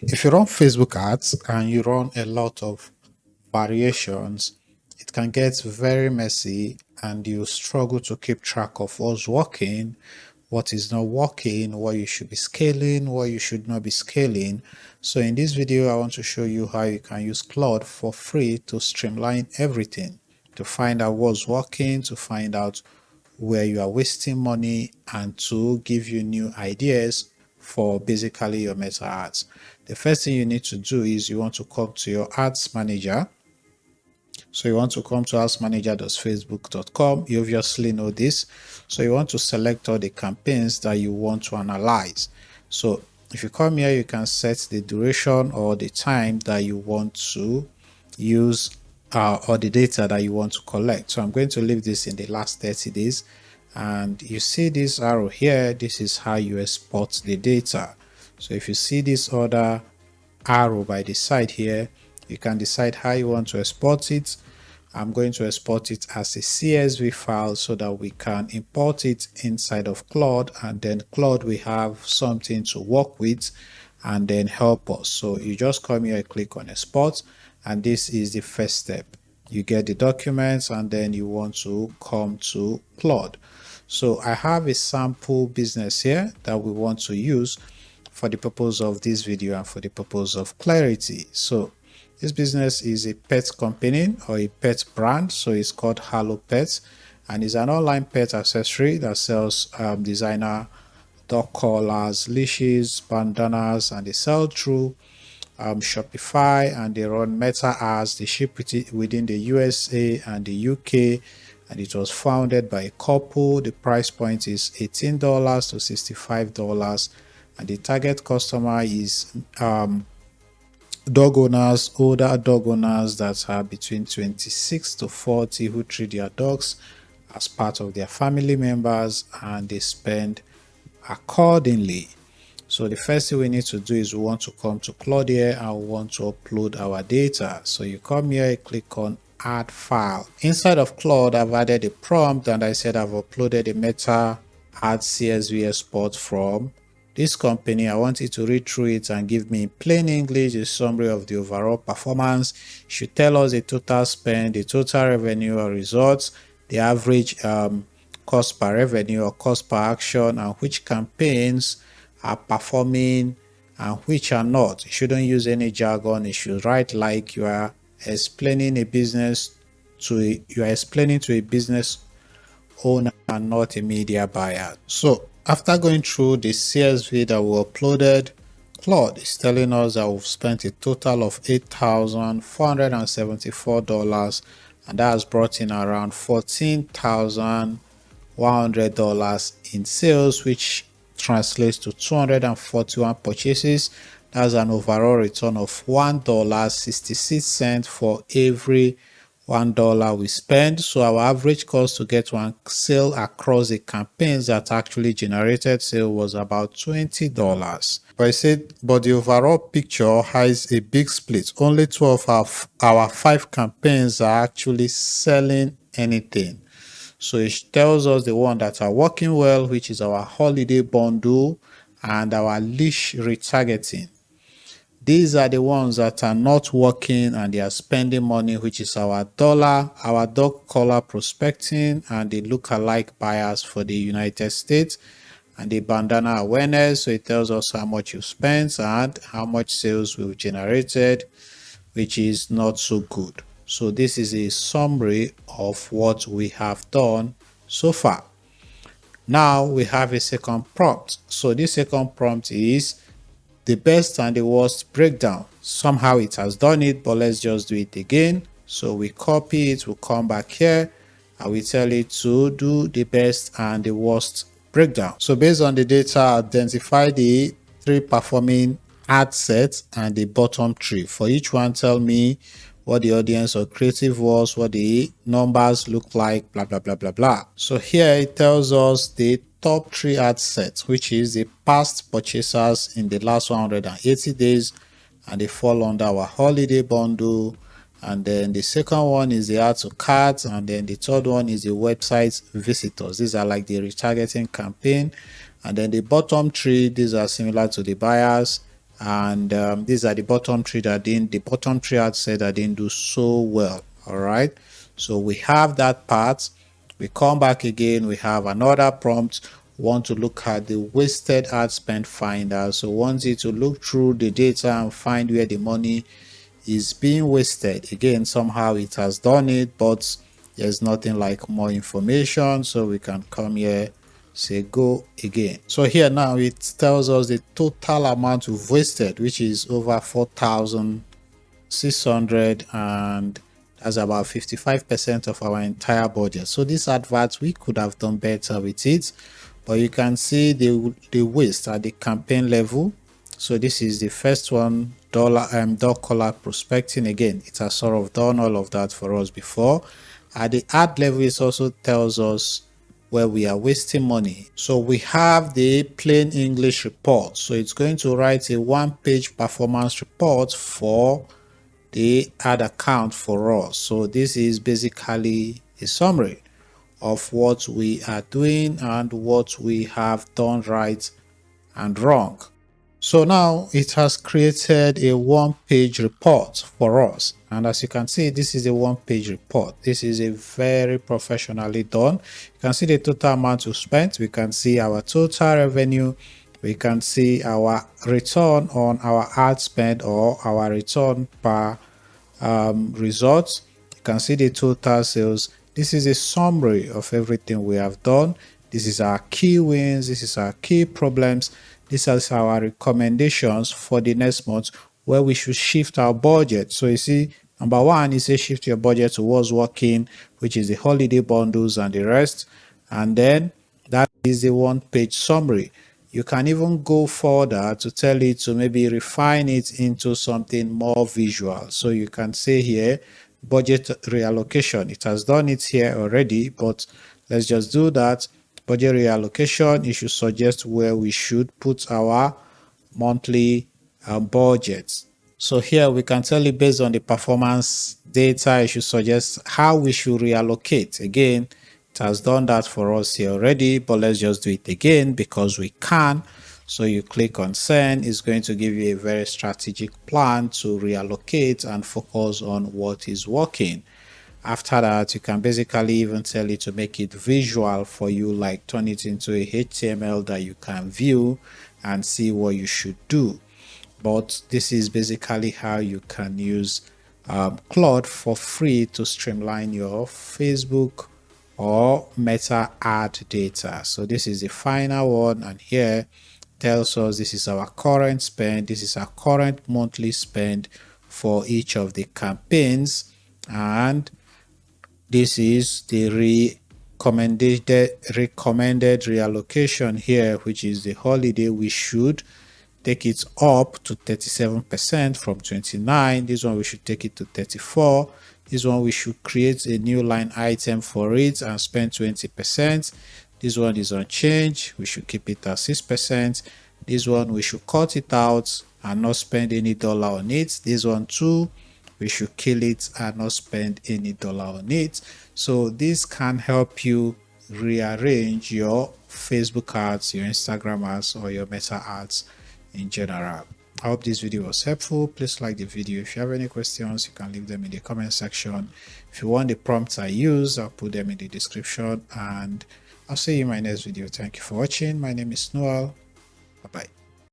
If you run Facebook ads and you run a lot of variations, it can get very messy and you struggle to keep track of what's working, what is not working, what you should be scaling, what you should not be scaling. So in this video, I want to show you how you can use Claude for free to streamline everything, to find out what's working, to find out where you are wasting money, and to give you new ideas for basically your meta ads. The first thing you need to do is you want to come to your ads manager. So you want to come to adsmanager.facebook.com. You obviously know this. So you want to select all the campaigns that you want to analyze. So if you come here, you can set the duration or the time that you want to use or the data that you want to collect. So I'm going to leave this in the last 30 days. And you see this arrow here, this is how you export the data. So if you see this other arrow by the side here, you can decide how you want to export it. I'm going to export it as a CSV file so that we can import it inside of Claude, and then Claude will have something to work with and then help us. So you just come here, click on export, and this is the first step. You get the documents and then you want to come to Claude. So I have a sample business here that we want to use for the purpose of this video and for the purpose of clarity. So this business is a pet company or a pet brand. So it's called Hello Pets, and it's an online pet accessory that sells designer dog collars, leashes, bandanas, and they sell through Shopify, and they run meta ads. They ship it within the USA and the UK, and it was founded by a couple. The price point is $18 to $65, and the target customer is dog owners, older dog owners that are between 26 to 40 who treat their dogs as part of their family members, and they spend accordingly. So the first thing we need to do is we want to come to Claude here and we want to upload our data. So you come here, you click on add file. Inside of Claude, I've added a prompt and I said I've uploaded a meta ad CSV export from this company. I want you to read through it and give me in plain English a summary of the overall performance. It should tell us the total spend, the total revenue or results, the average cost per revenue or cost per action, and which campaigns are performing and which are not. You shouldn't use any jargon. You should write like you are explaining a business to a business owner and not a media buyer. So after going through the CSV that we uploaded, Claude is telling us that we've spent a total of $8,474, and that has brought in around $14,100 in sales, which translates to 241 purchases. That's an overall return of $1.66 for every $1 we spend. So our average cost to get one sale across the campaigns that actually generated sale was about $20. But I said, but the overall picture has a big split. Only two of our 5 campaigns are actually selling anything. So it tells us the one that are working well, which is our holiday bundle and our leash retargeting. These are the ones that are not working and they are spending money, which is our dog collar prospecting and the lookalike buyers for the United States, and the bandana awareness. So it tells us how much you spent and how much sales we've generated, which is not so good. So this is a summary of what we have done so far. Now we have a second prompt. So this second prompt is the best and the worst breakdown. Somehow it has done it, but let's just do it again. So we copy it, we'll come back here and we tell it to do the best and the worst breakdown. So based on the data, identify the 3 performing ad sets and the bottom 3. For each one, tell me what the audience or creative was, what the numbers look like, blah, blah, blah, blah, blah. So here it tells us the top 3 ad sets, which is the past purchasers in the last 180 days, and they fall under our holiday bundle. And then the second one is the add to cart, and then the third one is the website visitors. These are like the retargeting campaign. And then the bottom 3, these are similar to the buyers, and these are the bottom three that didn't, the bottom three I'd say that didn't do so well. All right, so we have that part. We come back again, we have another prompt. We want to look at the wasted ad spend finder. So we want it to look through the data and find where the money is being wasted. Again, somehow it has done it, but there's nothing like more information. So we can come here, say go again. So here now it tells us the total amount we've wasted, which is over 4,600, and that's about 55% of our entire budget. So this advert, we could have done better with it, but you can see the waste at the campaign level. So this is the first one, dot collar prospecting. Again, it has sort of done all of that for us before. At the ad level, it also tells us where we are wasting money. So we have the plain English report. So it's going to write a one-page performance report for the ad account for us. So this is basically a summary of what we are doing and what we have done right and wrong. So now it has created a one-page report for us. And as you can see, this is a one-page report. This is a very professionally done. You can see the total amount we spent. We can see our total revenue. We can see our return on our ad spend, or our return per results. You can see the total sales. This is a summary of everything we have done. This is our key wins. This is our key problems. This is our recommendations for the next month, where we should shift our budget. So you see, number one is a shift your budget towards working, which is the holiday bundles and the rest. And then that is the one-page summary. You can even go further to tell it to maybe refine it into something more visual. So you can say here, budget reallocation. It has done it here already, but let's just do that. Budget reallocation, it should suggest where we should put our monthly budgets. So here we can tell it based on the performance data, it should suggest how we should reallocate. Again, it has done that for us here already, but let's just do it again because we can. So you click on send, it's going to give you a very strategic plan to reallocate and focus on what is working. After that, you can basically even tell it to make it visual for you, like turn it into a HTML that you can view and see what you should do. But this is basically how you can use Claude for free to streamline your Facebook or Meta ad data. So this is the final one, and here tells us this is our current spend, this is our current monthly spend for each of the campaigns, and this is the recommended reallocation here, which is the holiday. We should take it up to 37% from 29. This one we should take it to 34. This one we should create a new line item for it and spend 20%. This one is unchanged. We should keep it at 6%. This one we should cut it out and not spend any dollar on it. This one too, we should kill it and not spend any dollar on it. So this can help you rearrange your Facebook ads, your Instagram ads, or your Meta ads in general. I hope this video was helpful. Please like the video. If you have any questions, you can leave them in the comment section. If you want the prompts I use, I'll put them in the description, and I'll see you in my next video. Thank you for watching. My name is Noel. Bye bye.